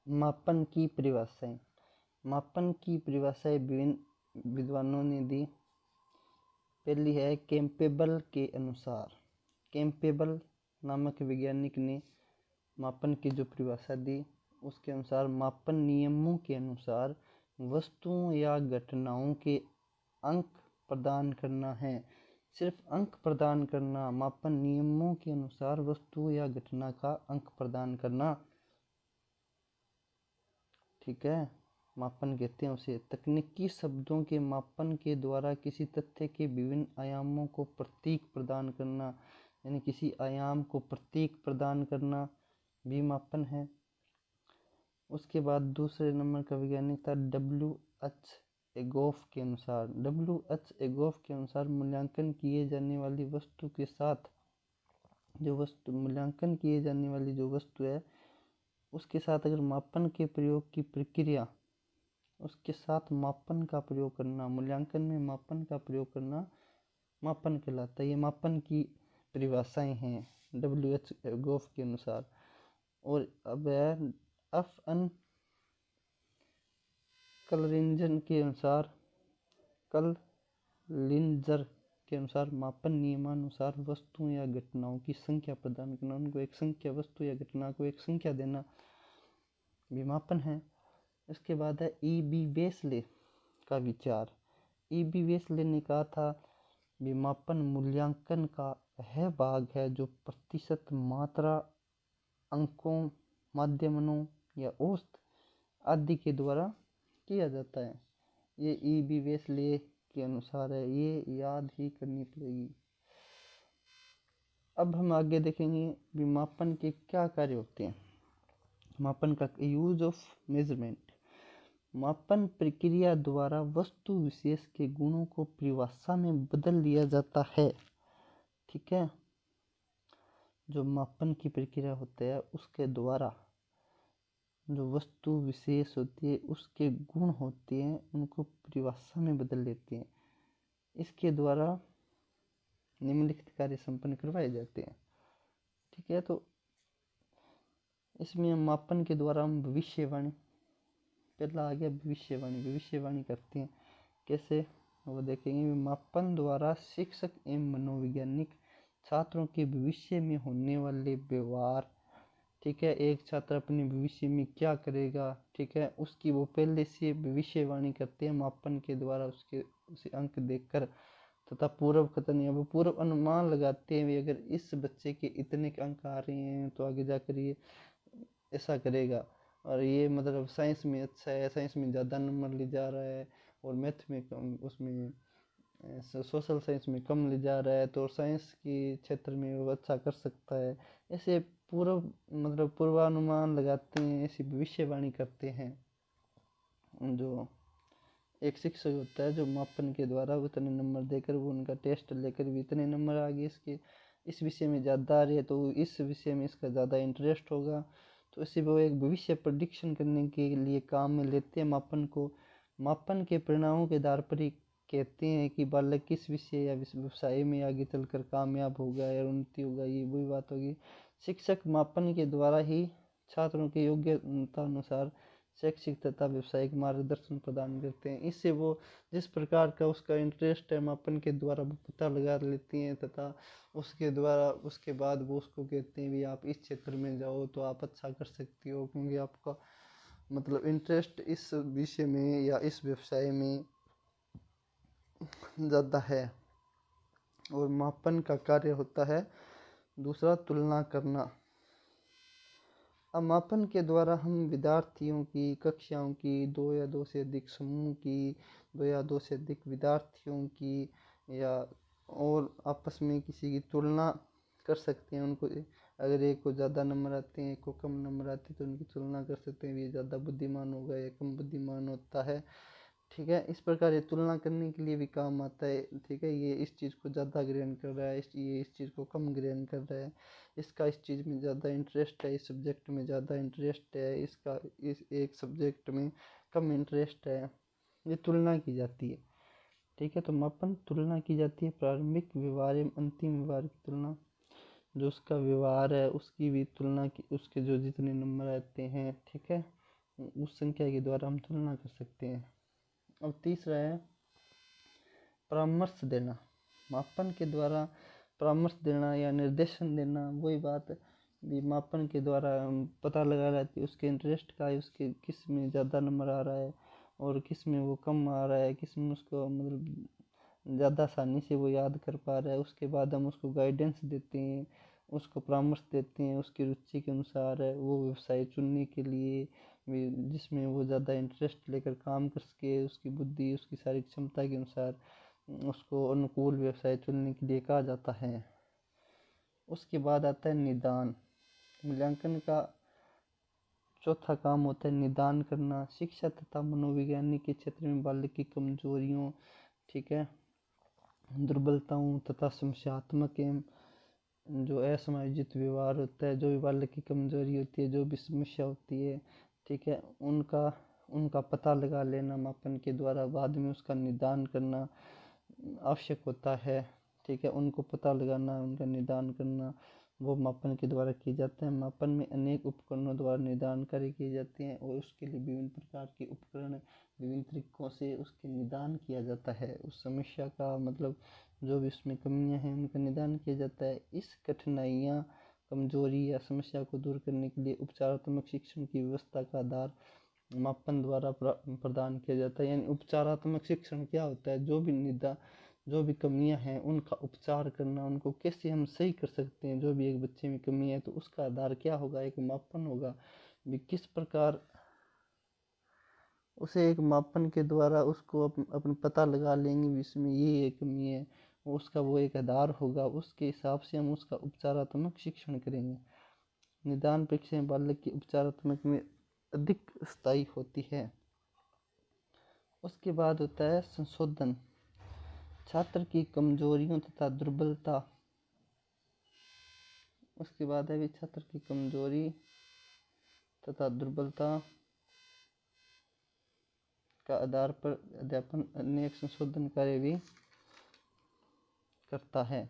मापन की परिभाषाएं। मापन की परिभाषाएं विभिन्न विद्वानों ने दी। पहली है कैम्पेबल के अनुसार। कैम्पेबल नामक वैज्ञानिक ने मापन की जो परिभाषा दी उसके अनुसार मापन नियमों के अनुसार वस्तुओं या घटनाओं के अंक प्रदान करना है। सिर्फ अंक प्रदान करना, मापन नियमों के अनुसार वस्तु या घटना का अंक प्रदान करना, ठीक है, मापन कहते हैं उसे। तकनीकी शब्दों के मापन के द्वारा किसी तथ्य के विभिन्न आयामों को प्रतीक प्रदान करना, यानी किसी आयाम को प्रतीक प्रदान करना भी मापन है। उसके बाद दूसरे नंबर का वैज्ञानिक था W.H. एगोफ के अनुसार। W.H. एगोफ के अनुसार मूल्यांकन किए जाने वाली वस्तु के साथ मूल्यांकन किए जाने वाली जो वस्तु है उसके साथ अगर मापन के प्रयोग की प्रक्रिया, उसके साथ मापन का प्रयोग करना, मूल्यांकन में मापन का प्रयोग करना मापन कहलाता है। ये मापन की परिभाषाएं हैं W.H. एगोफ के अनुसार। और अब है F.N. कलरिंजर के अनुसार मापन नियमानुसार वस्तुओं या घटनाओं की संख्या प्रदान करना, उनको एक संख्या, वस्तु या घटना को एक संख्या देना भी मापन है। इसके बाद है E.B. वेस्ले का विचार। E.B. वेस्ले ने कहा था भी मापन मूल्यांकन का वह भाग है जो प्रतिशत, मात्रा, अंकों, माध्यमों या औसत आदि के द्वारा किया जाता है। ये E.B. वेस्ले के अनुसार है, ये याद ही करनी पड़ेगी। अब हम आगे देखेंगे भी मापन के क्या कार्य होते हैं। मापन का यूज ऑफ मेजरमेंट। मापन प्रक्रिया द्वारा वस्तु विशेष के गुणों को परिभाषा में बदल दिया जाता है, ठीक है। जो मापन की प्रक्रिया होता है उसके द्वारा जो वस्तु विशेष होती है उसके गुण होते हैं उनको परिभाषा में बदल देते हैं। इसके द्वारा निम्नलिखित कार्य संपन्न करवाए जाते हैं, ठीक है। तो इसमें मापन के द्वारा हम भविष्यवाणी, पहला आ गया भविष्यवाणी करते हैं। कैसे वो देखेंगे। मापन द्वारा शिक्षक एवं मनोवैज्ञानिक छात्रों के भविष्य में होने वाले व्यवहार, ठीक है, एक छात्र अपने भविष्य में क्या करेगा, ठीक है, उसकी वो पहले से भविष्यवाणी करते हैं मापन के द्वारा, उसे अंक देखकर तथा पूर्व कथन या वो पूर्व अनुमान लगाते हैं अगर इस बच्चे के इतने अंक आ रहे हैं तो आगे जाकर ये ऐसा करेगा, और ये मतलब साइंस में अच्छा है, साइंस में ज़्यादा नंबर ले जा रहा है, और मैथ में कम, उसमें सोशल साइंस में कम ले जा रहा है, तो साइंस के क्षेत्र में वो अच्छा कर सकता है। ऐसे पूर्वानुमान लगाते हैं, ऐसी भविष्यवाणी करते हैं। जो एक शिक्षक होता है जो मापन के द्वारा उतने नंबर देकर वो उनका टेस्ट लेकर भी इतने नंबर आ गए, इसके इस विषय में ज़्यादा आ रही है तो इस विषय में इसका ज़्यादा इंटरेस्ट होगा, तो इसे वो एक भविष्य प्रेडिक्शन करने के लिए काम में लेते हैं मापन को। मापन के परिणामों के आधार पर ही कहते हैं कि बालक किस विषय या व्यवसाय में आगे चलकर कामयाब होगा या उन्नति होगा, ये वही बात होगी। शिक्षक मापन के द्वारा ही छात्रों की योग्यता अनुसार शैक्षिक तथा व्यावसायिक मार्गदर्शन प्रदान करते हैं। इससे वो जिस प्रकार का उसका इंटरेस्ट है मापन के द्वारा वो पता लगा लेती हैं, तथा उसके द्वारा उसके बाद वो उसको कहते हैं भी आप इस क्षेत्र में जाओ तो आप अच्छा कर सकती हो, क्योंकि आपका मतलब इंटरेस्ट इस विषय में या इस व्यवसाय में ज़्यादा है। और मापन का कार्य होता है दूसरा, तुलना करना। अब मापन के द्वारा हम विद्यार्थियों की कक्षाओं की, दो या दो से अधिक समूह की, दो या दो से अधिक विद्यार्थियों की या और आपस में किसी की तुलना कर सकते हैं। उनको अगर एक को ज़्यादा नंबर आते हैं, एक को कम नंबर आते हैं, तो उनकी तुलना कर सकते हैं, ये ज़्यादा बुद्धिमान होगा या कम बुद्धिमान होता है, ठीक है। इस प्रकार ये तुलना करने के लिए भी काम आता है, ठीक है। ये इस चीज़ को ज़्यादा ग्रहण कर रहा है, ये इस चीज़ को कम ग्रहण कर रहा है, इसका इस चीज़ में ज़्यादा इंटरेस्ट है, इस सब्जेक्ट में ज़्यादा इंटरेस्ट है, इसका इस एक सब्जेक्ट में कम इंटरेस्ट है, ये तुलना की जाती है, ठीक है। तो मापन तुलना की जाती है, प्रारंभिक व्यवहार एवं अंतिम व्यवहार की तुलना। जो उसका व्यवहार है उसकी भी तुलना की, उसके जो जितने नंबर आते हैं, ठीक है, उस संख्या के द्वारा हम तुलना कर सकते हैं। अब तीसरा है परामर्श देना। मापन के द्वारा परामर्श देना या निर्देशन देना, वही बात भी मापन के द्वारा हम पता लगा रहा है कि उसके इंटरेस्ट का है, उसके किस में ज़्यादा नंबर आ रहा है और किस में वो कम आ रहा है, किस में उसको मतलब ज़्यादा आसानी से वो याद कर पा रहा है। उसके बाद हम उसको गाइडेंस देते हैं, उसको परामर्श देते हैं उसकी रुचि के अनुसार वो व्यवसाय चुनने के लिए जिसमें वो ज़्यादा इंटरेस्ट लेकर काम कर सके, उसकी बुद्धि उसकी सारी क्षमता के अनुसार उसको अनुकूल व्यवसाय चुनने के लिए कहा जाता है। उसके बाद आता है निदान। मूल्यांकन का चौथा काम होता है निदान करना। शिक्षा तथा मनोविज्ञान के क्षेत्र में बालक की कमजोरियों, ठीक है, दुर्बलताओं तथा समस्यात्मक एवं जो असमायोजित व्यवहार होता है, जो भी बालक की कमजोरी होती है, जो भी समस्या होती है, ठीक है, उनका पता लगा लेना मापन के द्वारा, बाद में उसका निदान करना आवश्यक होता है। ठीक है, उनको पता लगाना, उनका निदान करना वो मापन के द्वारा किया जाता है। मापन में अनेक उपकरणों द्वारा निदान कार्य किए जाते हैं और उसके लिए विभिन्न प्रकार के उपकरण विभिन्न तरीकों से उसके निदान किया जाता है। उस समस्या का मतलब जो भी उसमें कमियां हैं उनका निदान किया जाता है। इस कठिनाइयां, कमजोरी या समस्या को दूर करने के लिए उपचारात्मक शिक्षण की व्यवस्था का आधार मापन द्वारा प्रदान किया जाता है। यानी उपचारात्मक शिक्षण क्या होता है, जो भी कमियां हैं उनका उपचार करना, उनको कैसे हम सही कर सकते हैं। जो भी एक बच्चे में कमी है तो उसका आधार क्या होगा, एक मापन होगा। भी किस प्रकार उसे एक मापन के द्वारा उसको अपन पता लगा लेंगे भी इसमें ये कमी है, उसका वो एक आधार होगा, उसके हिसाब से हम उसका उपचारात्मक शिक्षण करेंगे। निदान परीक्षाएं बालक की उपचारात्मक में अधिक स्थायी होती है। उसके बाद होता है संशोधन। छात्र की कमजोरियों तथा दुर्बलता। उसके बाद है भी छात्र की कमजोरी तथा दुर्बलता का आधार पर अध्यापन अनेक संशोधन कार्य भी करता है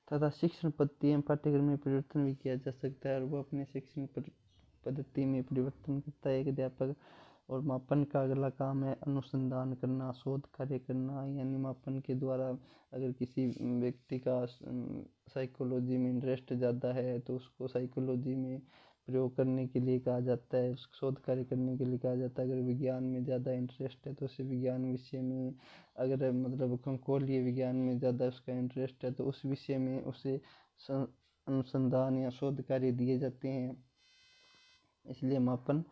तथा शिक्षण पद्धति एवं पाठ्यक्रम में परिवर्तन भी किया जा सकता है और वो अपने शिक्षण पद्धति में परिवर्तन करता है एक अध्यापक। और मापन का अगला काम है अनुसंधान करना, शोध कार्य करना। यानी मापन के द्वारा अगर किसी व्यक्ति का साइकोलॉजी में इंटरेस्ट ज़्यादा है तो उसको साइकोलॉजी में प्रयोग करने के लिए कहा जाता है, उसको शोध कार्य करने के लिए कहा जाता है। अगर विज्ञान में ज़्यादा इंटरेस्ट है तो उसे विज्ञान विषय में, अगर मतलब खगोलीय विज्ञान में ज़्यादा उसका इंटरेस्ट है तो उस विषय में उसे अनुसंधान या शोध कार्य दिए जाते हैं। इसलिए मापन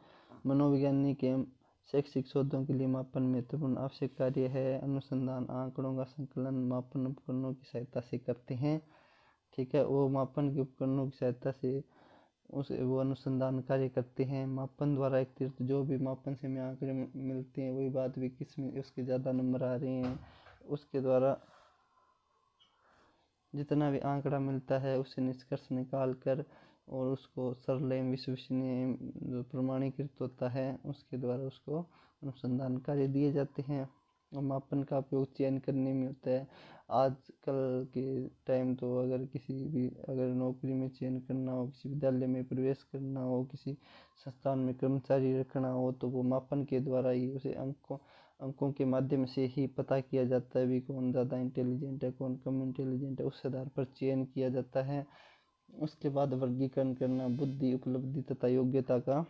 मनोवैज्ञानिक एवं शैक्षिक शोधों के लिए मापन महत्वपूर्ण आवश्यक कार्य है। अनुसंधान आंकड़ों का संकलन मापन उपकरणों की सहायता से करते हैं। ठीक है, वो मापन के उपकरणों की सहायता से वो अनुसंधान कार्य करते हैं। मापन द्वारा एक जो भी मापन से हमें आंकड़े मिलते हैं, वही बात भी किस में उसके ज़्यादा नंबर आ रहे हैं, उसके द्वारा जितना भी आंकड़ा मिलता है उससे निष्कर्ष निकाल कर और उसको सरल एवं विश्वसनीय जो प्रमाणीकृत होता है उसके द्वारा उसको अनुसंधान कार्य दिए जाते हैं। और मापन का उपयोग चयन करने में होता है। आजकल के टाइम तो अगर नौकरी में चयन करना हो, किसी विद्यालय में प्रवेश करना हो, किसी संस्थान में कर्मचारी रखना हो तो वो मापन के द्वारा ही उसे अंकों के माध्यम से ही पता किया जाता है भी कौन ज़्यादा इंटेलिजेंट है, कौन कम इंटेलिजेंट है, उस आधार पर चयन किया जाता है। उसके बाद वर्गीकरण करना बुद्धि, उपलब्धि तथा योग्यता का।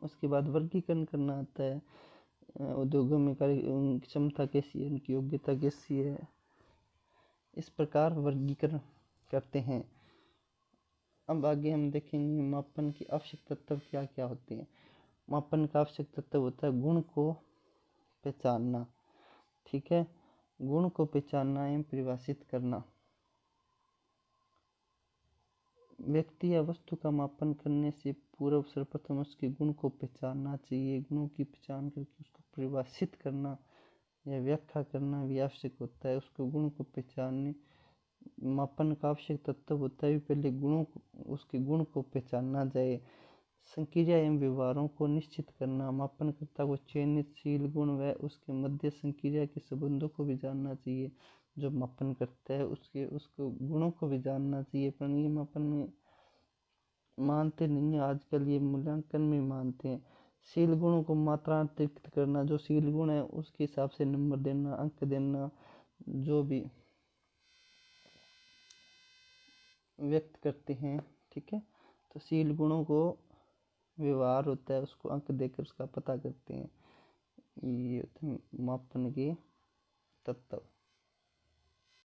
उसके बाद वर्गीकरण करना आता है उद्योगों में कार्य क्षमता कैसी है, उनकी योग्यता कैसी है, इस प्रकार वर्गीकरण करते हैं। अब आगे हम देखेंगे मापन की आवश्यक तत्व क्या क्या होते हैं। मापन का आवश्यक तत्व होता है गुण को पहचानना। ठीक है, गुण को पहचानना एवं परिभाषित करना। व्यक्ति या वस्तु का मापन करने से पूर्व सर्वप्रथम उसके गुण को पहचानना चाहिए। गुणों की पहचान करके उसको परिभाषित करना या व्याख्या करना भी आवश्यक होता है। उसको गुण को पहचानने मापन का आवश्यक तत्व होता है पहले उसके गुण को पहचानना जाए। संक्रिया एवं व्यवहारों को निश्चित करना। मापनकर्ता को चयनितशील गुण व उसके मध्य संक्रिया के संबंधों को भी जानना चाहिए। जो मापन करता है उसको गुणों को भी जानना चाहिए। पर ये मापन में मानते नहीं हैं आजकल, ये मूल्यांकन में मानते हैं। शील गुणों को मात्रांतरित करना, जो शील गुण है उसके हिसाब से नंबर देना, अंक देना, जो भी व्यक्त करते हैं, ठीक है। तो शील गुणों को व्यवहार होता है, उसको अंक देकर उसका पता करते हैं। ये होते हैं मापन के तत्व।